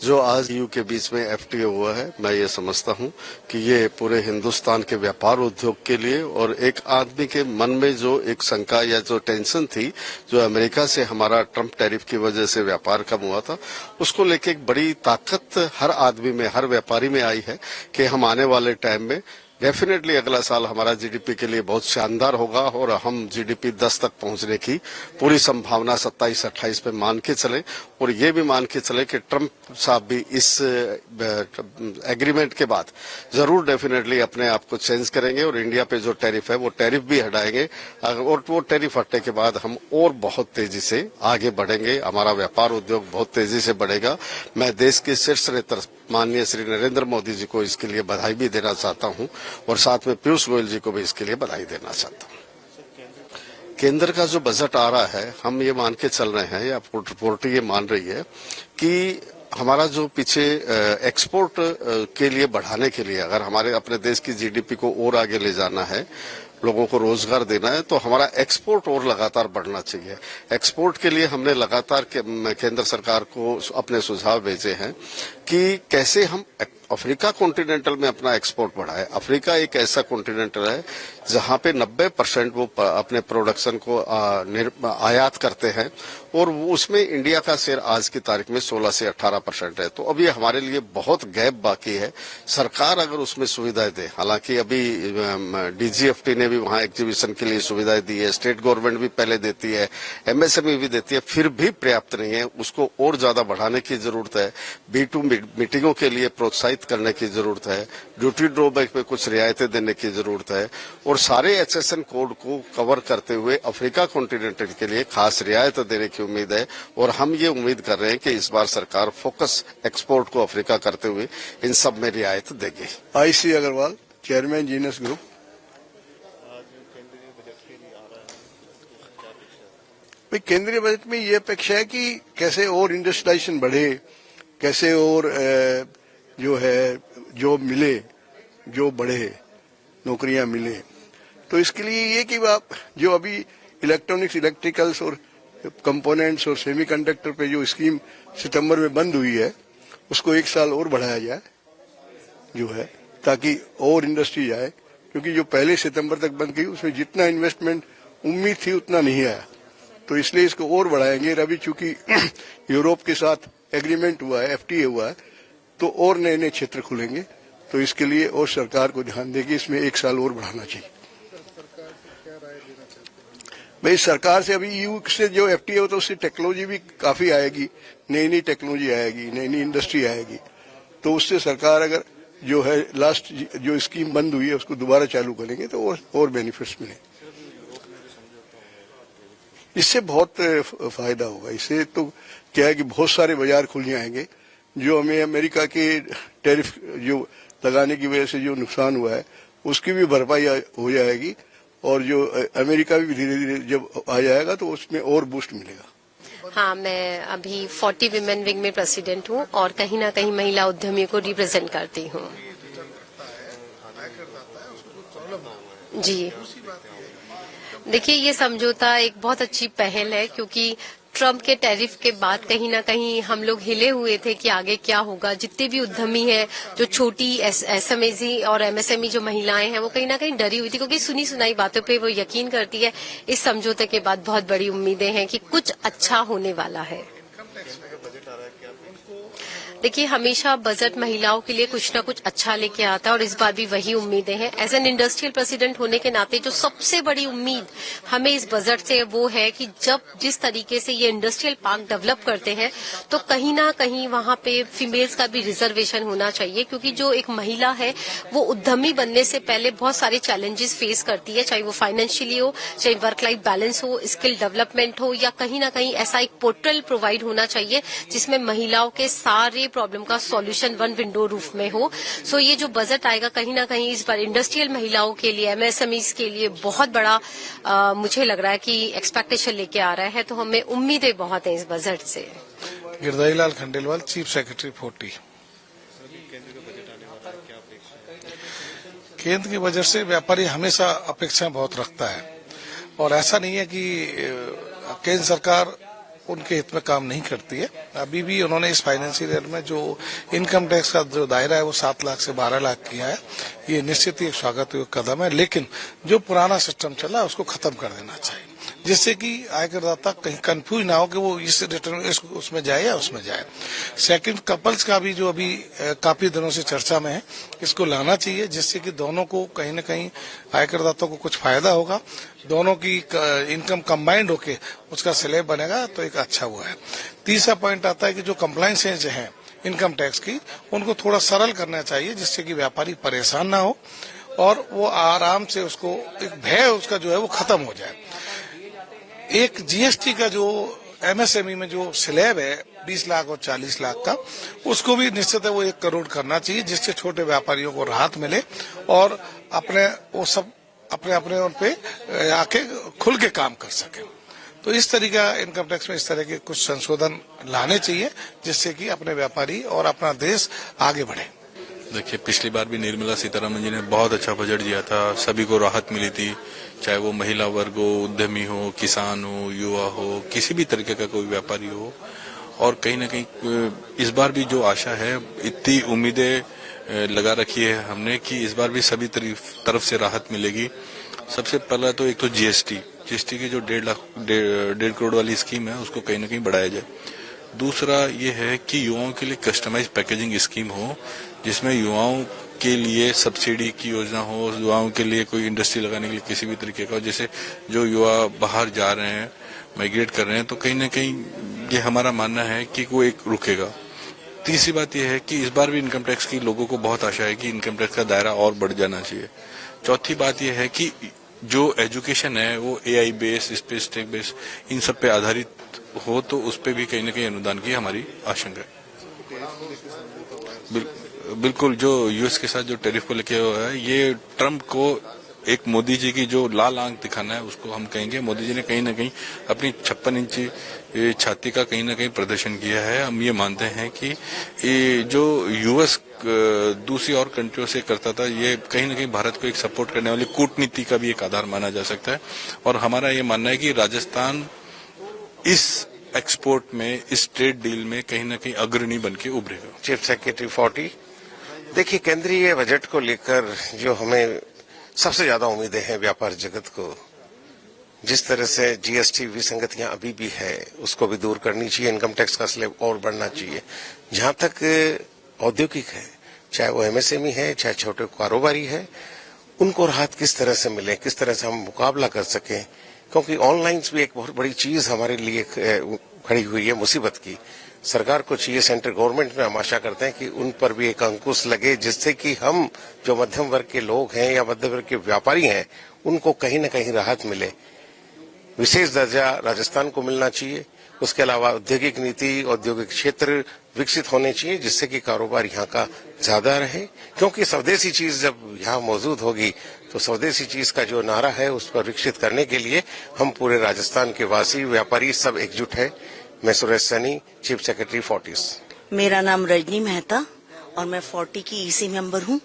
जो आज ईयू के बीच में एफटीए हुआ है, मैं ये समझता हूँ कि ये पूरे हिंदुस्तान के व्यापार उद्योग के लिए और एक आदमी के मन में जो एक शंका या जो टेंशन थी, जो अमेरिका से हमारा ट्रंप टैरिफ की वजह से व्यापार कम हुआ था, उसको लेके एक बड़ी ताकत हर आदमी में, हर व्यापारी में आई है कि हम आने वाले टाइम में डेफिनेटली अगला साल हमारा जीडीपी के लिए बहुत शानदार होगा और हम जीडीपी 10 तक पहुंचने की पूरी संभावना 27-28 पे मान के चले और ये भी मान के चले कि ट्रंप साहब भी इस एग्रीमेंट के बाद जरूर डेफिनेटली अपने आप को चेंज करेंगे और इंडिया पे जो टैरिफ है वो टैरिफ भी हटाएंगे और वो टैरिफ हटने के बाद हम और बहुत तेजी से आगे बढ़ेंगे, हमारा व्यापार उद्योग बहुत तेजी से बढ़ेगा। मैं देश के शीर्ष नेता माननीय श्री नरेंद्र मोदी जी को इसके लिए बधाई भी देना चाहता हूं और साथ में पीयूष गोयल जी को भी इसके लिए बधाई देना चाहता हूं। केंद्र का जो बजट आ रहा है, हम ये मान के चल रहे हैं या रिपोर्ट ये मान रही है कि हमारा जो पीछे एक्सपोर्ट के लिए बढ़ाने के लिए अगर हमारे अपने देश की जीडीपी को और आगे ले जाना है, लोगों को रोजगार देना है, तो हमारा एक्सपोर्ट और लगातार बढ़ना चाहिए। एक्सपोर्ट के लिए हमने लगातार केंद्र सरकार को अपने सुझाव भेजे हैं कि कैसे हम अफ्रीका कॉन्टिनेंटल में अपना एक्सपोर्ट बढ़ाए। अफ्रीका एक ऐसा कॉन्टिनेंटल है जहां पे 90% वो अपने प्रोडक्शन को आयात करते हैं और उसमें इंडिया का शेयर आज की तारीख में 16 से 18% है। तो अभी हमारे लिए बहुत गैप बाकी है। सरकार अगर उसमें सुविधाएं दे, हालांकि अभी डीजीएफटी ने भी वहां एग्जीबिशन के लिए सुविधाएं दी है, स्टेट गवर्नमेंट भी पहले देती है, एमएसएमई भी देती है, फिर भी पर्याप्त नहीं है। उसको और ज्यादा बढ़ाने की जरूरत है। B2 मीटिंगों के लिए प्रोत्साहित करने की जरूरत है, ड्यूटी ड्रॉबैक में कुछ रियायतें देने की जरूरत है और सारे HSN कोड को कवर करते हुए अफ्रीका कॉन्टिनेंटल के लिए खास रियायत देने की उम्मीद है और हम ये उम्मीद कर रहे हैं कि इस बार सरकार फोकस एक्सपोर्ट को अफ्रीका करते हुए इन सब में रियायत देगी। IC Agarwal, chairman Genus group. केंद्रीय बजट में ये अपेक्षा है कि कैसे और इंडस्ट्रियलाइजेशन बढ़े, कैसे और जो है जॉब मिले, जो बढ़े, नौकरियां मिले। तो इसके लिए ये कि आप जो अभी इलेक्ट्रॉनिक्स, इलेक्ट्रिकल्स और कंपोनेंट्स और सेमीकंडक्टर पे जो स्कीम सितंबर में बंद हुई है, उसको 1 साल और बढ़ाया जाए जो है, ताकि और इंडस्ट्री आए। क्योंकि जो पहले सितंबर तक बंद की उसमें जितना इन्वेस्टमेंट उम्मीद थी उतना नहीं आया, तो इसलिए इसको और बढ़ाएंगे। अभी चूंकि यूरोप के साथ एग्रीमेंट हुआ है, FTA हुआ है, तो और नए नए क्षेत्र खुलेंगे। तो इसके लिए और सरकार को ध्यान देगी, इसमें 1 साल और बढ़ाना चाहिए। भाई सरकार से अभी EU से जो FTA होता है उससे टेक्नोलॉजी भी काफी आएगी, नई नई टेक्नोलॉजी आएगी, नई नई इंडस्ट्री आएगी। तो उससे सरकार अगर जो है लास्ट जो स्कीम बंद हुई है उसको दोबारा चालू करेंगे तो और बेनिफिट्स मिले। इससे बहुत फायदा होगा। इससे तो क्या है कि बहुत सारे बाजार खुल जाएंगे। जो हमें अमेरिका के टैरिफ जो लगाने की वजह से जो नुकसान हुआ है उसकी भी भरपाई हो जाएगी और जो अमेरिका भी धीरे धीरे जब आ जाएगा तो उसमें और बूस्ट मिलेगा। हाँ, मैं अभी 40 विमेन विंग में प्रेसिडेंट हूँ और कहीं ना कहीं महिला उद्यमियों को रिप्रेजेंट करती हूँ। जी देखिए, ये समझौता एक बहुत अच्छी पहल है क्योंकि ट्रंप के टैरिफ के बाद कहीं ना कहीं हम लोग हिले हुए थे कि आगे क्या होगा। जितने भी उद्यमी हैं, जो छोटी SMEs और MSME जो महिलाएं हैं, वो कहीं ना कहीं डरी हुई थी क्योंकि सुनी सुनाई बातों पे वो यकीन करती है। इस समझौते के बाद बहुत बड़ी उम्मीदें हैं कि कुछ अच्छा होने वाला है। देखिए, हमेशा बजट महिलाओं के लिए कुछ ना कुछ अच्छा लेके आता है और इस बार भी वही उम्मीदें हैं। एज एन इंडस्ट्रियल प्रेसिडेंट होने के नाते जो सबसे बड़ी उम्मीद हमें इस बजट से वो है कि जब जिस तरीके से ये इंडस्ट्रियल पार्क डेवलप करते हैं तो कहीं ना कहीं वहां पे फीमेल्स का भी रिजर्वेशन होना चाहिए, क्योंकि जो एक महिला है वो उद्यमी बनने से पहले बहुत सारे चैलेंजेस फेस करती है, चाहे वो फाइनेंशियली हो, चाहे वर्क लाइफ बैलेंस हो, स्किल डेवलपमेंट हो, या कहीं ना कहीं ऐसा एक पोर्टल प्रोवाइड होना चाहिए जिसमें महिलाओं के सारे प्रॉब्लम का सॉल्यूशन वन विंडो रूफ में हो। सो ये जो बजट आएगा कहीं ना कहीं इस बार इंडस्ट्रियल महिलाओं के लिए, MSMEs के लिए बहुत बड़ा मुझे लग रहा है कि एक्सपेक्टेशन लेके आ रहा है। तो हमें उम्मीदें बहुत हैं इस बजट से। Girdhari Lal Khandelwal, chief secretary 40। केंद्र के बजट से व्यापारी हमेशा अपेक्षाएं बहुत रखता है और ऐसा नहीं है कि केंद्र सरकार उनके हित में काम नहीं करती है। अभी भी उन्होंने इस फाइनेंशियल ईयर में जो इनकम टैक्स का जो दायरा है वो 7 लाख से 12 लाख किया है। ये निश्चित ही एक स्वागत योग्य कदम है, लेकिन जो पुराना सिस्टम चला उसको खत्म कर देना चाहिए, जिससे कि आयकरदाता कहीं कंफ्यूज ना हो कि वो इस रिटर्न उसमें जाए या उसमें जाए। सेकंड, कपल्स का भी जो अभी काफी दिनों से चर्चा में है, इसको लाना चाहिए, जिससे कि दोनों को कहीं न कहीं आयकरदाता को कुछ फायदा होगा। दोनों की इनकम कंबाइंड होके उसका स्लैब बनेगा, तो एक अच्छा हुआ है। तीसरा पॉइंट आता है कि जो कंप्लायंसेज हैं इनकम टैक्स की, उनको थोड़ा सरल करना चाहिए, जिससे कि व्यापारी परेशान ना हो और वो आराम से उसको एक भय उसका जो है वो खत्म हो जाए। एक जीएसटी का जो एमएसएमई में जो स्लैब है 20 लाख और 40 लाख का, उसको भी निश्चित है वो 1 करोड़ करना चाहिए, जिससे छोटे व्यापारियों को राहत मिले और अपने वो सब अपने उन पे आके खुल के काम कर सके। तो इस तरीके का इनकम टैक्स में इस तरह के कुछ संशोधन लाने चाहिए, जिससे कि अपने व्यापारी और अपना देश आगे बढ़े। देखिए, पिछली बार भी निर्मला सीतारमण जी ने बहुत अच्छा बजट दिया था, सभी को राहत मिली थी, चाहे वो महिला वर्ग हो, उद्यमी हो, किसान हो, युवा हो, किसी भी तरीके का कोई व्यापारी हो। और कहीं ना कहीं इस बार भी जो आशा है, इतनी उम्मीदें लगा रखी है हमने कि इस बार भी सभी तरफ से राहत मिलेगी। सबसे पहला तो एक तो जीएसटी की जो 1.5 करोड़ वाली स्कीम है उसको कहीं ना कहीं बढ़ाया जाए। दूसरा ये है कि युवाओं के लिए कस्टमाइज पैकेजिंग स्कीम हो, जिसमें युवाओं के लिए सब्सिडी की योजना हो, युवाओं के लिए कोई इंडस्ट्री लगाने के लिए किसी भी तरीके का, जैसे जो युवा बाहर जा रहे हैं, माइग्रेट कर रहे हैं, तो कहीं ना कहीं ये हमारा मानना है कि वो एक रुकेगा। तीसरी बात यह है कि इस बार भी इनकम टैक्स की लोगों को बहुत आशा है कि इनकम टैक्स का दायरा और बढ़ जाना चाहिए। चौथी बात यह है कि जो एजुकेशन है वो AI base, space tech base, इन सब पे आधारित हो, तो उस पे भी कहीं ना कहीं अनुदान की हमारी आशंका है। बिल्कुल, जो यूएस के साथ जो टैरिफ को लेके हुआ है, ये ट्रम्प को एक मोदी जी की जो लाल आंख दिखाना है, उसको हम कहेंगे। मोदी जी ने कहीं ना कहीं अपनी 56 इंची छाती का कहीं ना कहीं प्रदर्शन किया है। हम ये मानते हैं कि ये जो यूएस दूसरी और कंट्रियों से करता था, ये कहीं ना कहीं भारत को एक सपोर्ट करने वाली कूटनीति का भी एक आधार माना जा सकता है। और हमारा ये मानना है कि राजस्थान इस एक्सपोर्ट में, इस ट्रेड डील में कहीं ना कहीं अग्रणी बन के उभरेगा। Chief secretary 40। देखिए, केंद्रीय बजट को लेकर जो हमें सबसे ज्यादा उम्मीदें हैं व्यापार जगत को, जिस तरह से जीएसटी विसंगतियां अभी भी है उसको भी दूर करनी चाहिए, इनकम टैक्स का स्लैब और बढ़ना चाहिए। जहां तक औद्योगिक है, चाहे वो एमएसएमई है, चाहे छोटे कारोबारी है, उनको राहत किस तरह से मिले, किस तरह से हम मुकाबला कर सकें, क्योंकि ऑनलाइन भी एक बहुत बड़ी चीज हमारे लिए खड़ी हुई है मुसीबत की। सरकार को चाहिए, सेंट्रल गवर्नमेंट में हम आशा करते हैं कि उन पर भी एक अंकुश लगे, जिससे कि हम जो मध्यम वर्ग के लोग हैं या मध्यम वर्ग के व्यापारी हैं, उनको कहीं न कहीं राहत मिले। विशेष दर्जा राजस्थान को मिलना चाहिए। उसके अलावा औद्योगिक नीति, औद्योगिक क्षेत्र विकसित होने चाहिए, जिससे कि कारोबार यहाँ का ज्यादा रहे, क्योंकि स्वदेशी चीज जब यहाँ मौजूद होगी तो स्वदेशी चीज का जो नारा है उस पर विकसित करने के लिए हम पूरे राजस्थान के वासी, व्यापारी सब एकजुट है। मैं सुरेश सैनी, चीफ सेक्रेटरी 40। मेरा नाम रजनी मेहता और मैं 40 की ईसी मेंबर हूँ।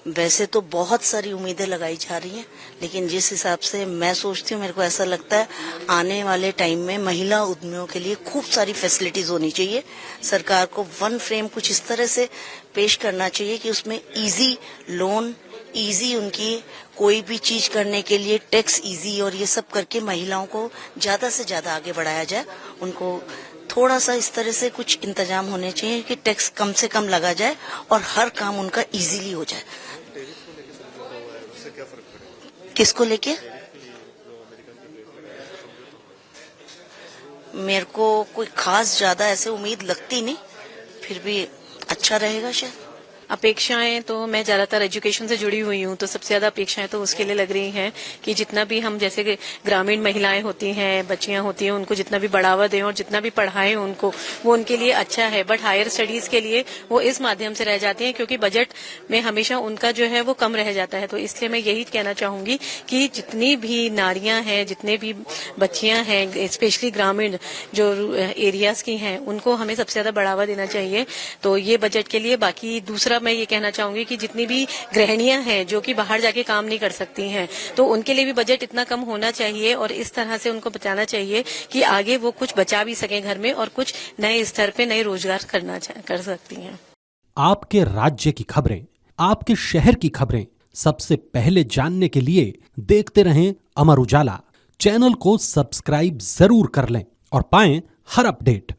वैसे तो बहुत सारी उम्मीदें लगाई जा रही हैं, लेकिन जिस हिसाब से मैं सोचती हूँ, मेरे को ऐसा लगता है आने वाले टाइम में महिला उद्यमियों के लिए खूब सारी फैसिलिटीज होनी चाहिए। सरकार को वन फ्रेम कुछ इस तरह से पेश करना चाहिए कि उसमें इजी लोन, इजी उनकी कोई भी चीज करने के लिए टैक्स इजी, और ये सब करके महिलाओं को ज्यादा से ज्यादा आगे बढ़ाया जाए। उनको थोड़ा सा इस तरह से कुछ इंतजाम होने चाहिए कि टैक्स कम से कम लगा जाए और हर काम उनका इजीली हो जाए। किसको लेके? मेरे को कोई खास ज्यादा ऐसे उम्मीद लगती नहीं, फिर भी अच्छा रहेगा शायद। अपेक्षाएं तो मैं ज्यादातर एजुकेशन से जुड़ी हुई हूँ, तो सबसे ज्यादा अपेक्षाएं तो उसके लिए लग रही हैं कि जितना भी हम, जैसे कि ग्रामीण महिलाएं होती हैं, बच्चियां होती हैं, उनको जितना भी बढ़ावा दें और जितना भी पढ़ाएं उनको, वो उनके लिए अच्छा है। बट हायर स्टडीज के लिए वो इस माध्यम से रह जाती हैं, क्योंकि बजट में हमेशा उनका जो है वो कम रह जाता है। तो इसलिए मैं यही कहना चाहूंगी कि जितनी भी नारियां हैं, जितने भी बच्चियां हैं, स्पेशली ग्रामीण जो एरियाज की हैं, उनको हमें सबसे ज्यादा बढ़ावा देना चाहिए। तो ये बजट के लिए। बाकी दूसरा दूसरा मैं ये कहना चाहूंगी कि जितनी भी गृहिणियां हैं जो कि बाहर जाके काम नहीं कर सकती हैं, तो उनके लिए भी बजट इतना कम होना चाहिए और इस तरह से उनको बचाना चाहिए कि आगे वो कुछ बचा भी सकें घर में और कुछ नए स्तर पे नए रोजगार कर सकती हैं। आपके राज्य की खबरें, आपके शहर की खबरें सबसे पहले जानने के लिए देखते रहें अमर उजाला। चैनल को सब्सक्राइब जरूर कर लें और पाएं हर अपडेट।